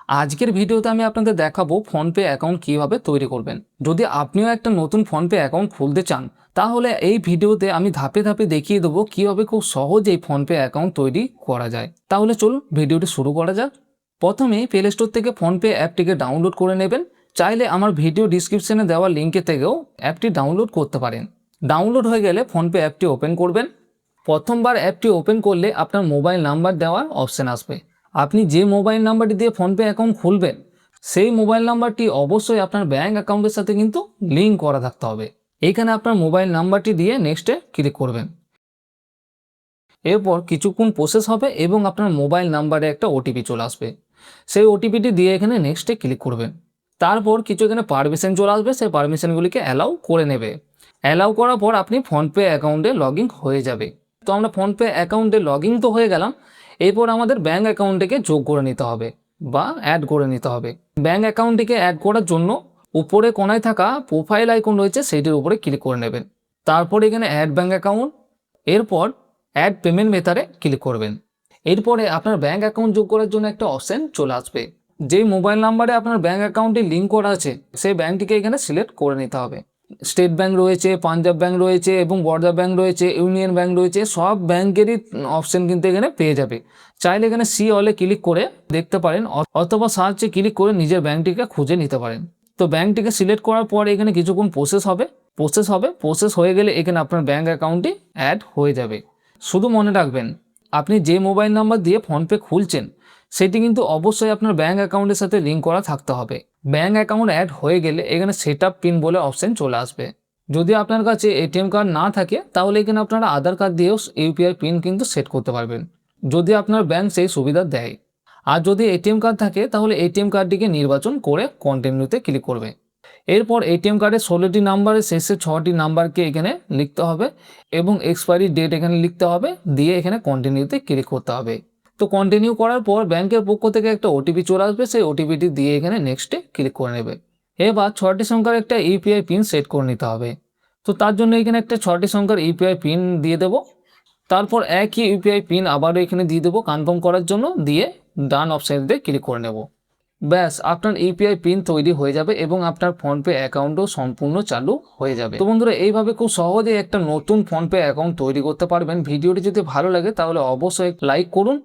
আজকের ভিডিওতে আমি আপনাদের দেখাবো ফোনপে অ্যাকাউন্ট কিভাবে তৈরি করবেন। যদি আপনিও একটা নতুন ফোনপে অ্যাকাউন্ট খুলতে চান তাহলে এই ভিডিওতে আমি ধাপে ধাপে দেখিয়ে দেবো কিভাবে খুব সহজেই ফোনপে অ্যাকাউন্ট তৈরি করা যায়। তাহলে চলুন ভিডিওটি শুরু করা যাক। প্রথমে প্লে স্টোর থেকে ফোনপে অ্যাপটিকে ডাউনলোড করে নেবেন। চাইলে আমার ভিডিও ডিসক্রিপশনে দেওয়া লিঙ্কে থেকেও অ্যাপটি ডাউনলোড করতে পারেন। ডাউনলোড হয়ে গেলে ফোনপে অ্যাপটি ওপেন করবেন। প্রথমবার অ্যাপটি ওপেন করলে আপনার মোবাইল নাম্বার দেওয়ার অপশন আসবে। আপনি যে মোবাইল নাম্বারটি দিয়ে ফোনপে অ্যাকাউন্ট খুলবেন সেই মোবাইল নাম্বারটি অবশ্যই আপনার ব্যাঙ্ক অ্যাকাউন্টের সাথে কিন্তু লিঙ্ক করা থাকতে হবে। এইখানে আপনার মোবাইল নাম্বারটি দিয়ে নেক্সটে ক্লিক করবেন। এরপর কিছুক্ষণ প্রসেস হবে এবং আপনার মোবাইল নাম্বারে একটা ওটিপি চলে আসবে। সেই ওটিপিটি দিয়ে এখানে নেক্সটে ক্লিক করবেন। তারপর কিছু এখানে পারমিশন চলে আসবে, সেই পারমিশনগুলিকে অ্যালাউ করে নেবে। অ্যালাউ করার পর আপনি ফোনপে অ্যাকাউন্টে লগ ইন হয়ে যাবে। তো আমরা ফোনপে অ্যাকাউন্টে লগ ইন তো হয়ে গেলাম। এরপর আমাদের ব্যাঙ্ক অ্যাকাউন্টটিকে যোগ করে নিতে হবে বা অ্যাড করে নিতে হবে। ব্যাঙ্ক অ্যাকাউন্টটিকে অ্যাড করার জন্য উপরে কোনায় থাকা প্রোফাইল আইকন রয়েছে সেইটির উপরে ক্লিক করে নেবেন। তারপর এখানে অ্যাড ব্যাঙ্ক অ্যাকাউন্ট, এরপর অ্যাড পেমেন্ট মেথডে ক্লিক করবেন। এরপরে আপনার ব্যাঙ্ক অ্যাকাউন্ট যোগ করার জন্য একটা অপশন চলে আসবে। যেই মোবাইল নাম্বারে আপনার ব্যাঙ্ক অ্যাকাউন্টে লিঙ্ক করা আছে সেই ব্যাঙ্কটিকে এখানে সিলেক্ট করে নিতে হবে। স্টেট ব্যাঙ্ক রয়েছে, পাঞ্জাব ব্যাঙ্ক রয়েছে এবং বরোদা ব্যাঙ্ক রয়েছে, ইউনিয়ন ব্যাঙ্ক রয়েছে, সব ব্যাঙ্কেরই অপশন কিন্তু এখানে পেয়ে যাবে। চাইলে এখানে সি অলে ক্লিক করে দেখতে পারেন অথবা সার্চে ক্লিক করে নিজের ব্যাঙ্কটিকে খুঁজে নিতে পারেন। তো ব্যাঙ্কটিকে সিলেক্ট করার পর এখানে কিছুক্ষণ প্রসেস হয়ে গেলে এখানে আপনার ব্যাঙ্ক অ্যাকাউন্টটি অ্যাড হয়ে যাবে। শুধু মনে রাখবেন আপনি যে মোবাইল নাম্বার দিয়ে ফোনপে খুলছেন সেটি কিন্তু অবশ্যই আপনার ব্যাঙ্ক অ্যাকাউন্টের সাথে লিঙ্ক করা থাকতে হবে। ব্যাঙ্ক অ্যাকাউন্ট অ্যাড হয়ে গেলে এখানে সেট আপ পিন বলে অপশন চলে আসবে। যদি আপনার কাছে এটিএম কার্ড না থাকে তাহলে এখানে আপনারা আধার কার্ড দিয়েও ইউপিআই পিন কিন্তু সেট করতে পারবেন, যদি আপনার ব্যাঙ্ক সেই সুবিধা দেয়। আর যদি এটিএম কার্ড থাকে তাহলে এটিএম কার্ডটিকে নির্বাচন করে কন্টিনিউতে ক্লিক করবে। এরপর এটিএম কার্ডের 16টি নাম্বারের শেষে 6টি নাম্বারকে এখানে লিখতে হবে এবং এক্সপায়ারি ডেট এখানে লিখতে হবে, দিয়ে এখানে কন্টিনিউতে ক্লিক করতে হবে। তো কন্টিনিউ করার পর ব্যাংকের পক্ষ থেকে একটা ওটিপি চলে আসবে, সেই ওটিপিটি দিয়ে এখানে নেক্সটে ক্লিক করে নেবে। এবার 6টি সংখ্যার একটা ইউপিআই পিন সেট করে নিতে হবে। তো তার জন্য এখানে একটা 6টি সংখ্যার ইউপিআই পিন দিয়ে দেবো। তারপর একই ইউপিআই পিন আবারও এখানে দিয়ে দেবো কনফার্ম করার জন্য, দিয়ে ডান অপশানে ক্লিক করে নেব। ব্যাস আপনার ইউপিআই পিন তৈরি হয়ে যাবে এবং আপনার ফোনপে অ্যাকাউন্টও সম্পূর্ণ চালু হয়ে যাবে। তো বন্ধুরা এইভাবে খুব সহজেই একটা নতুন ফোনপে অ্যাকাউন্ট তৈরি করতে পারবেন। ভিডিওটি যদি ভালো লাগে তাহলে অবশ্যই লাইক করুন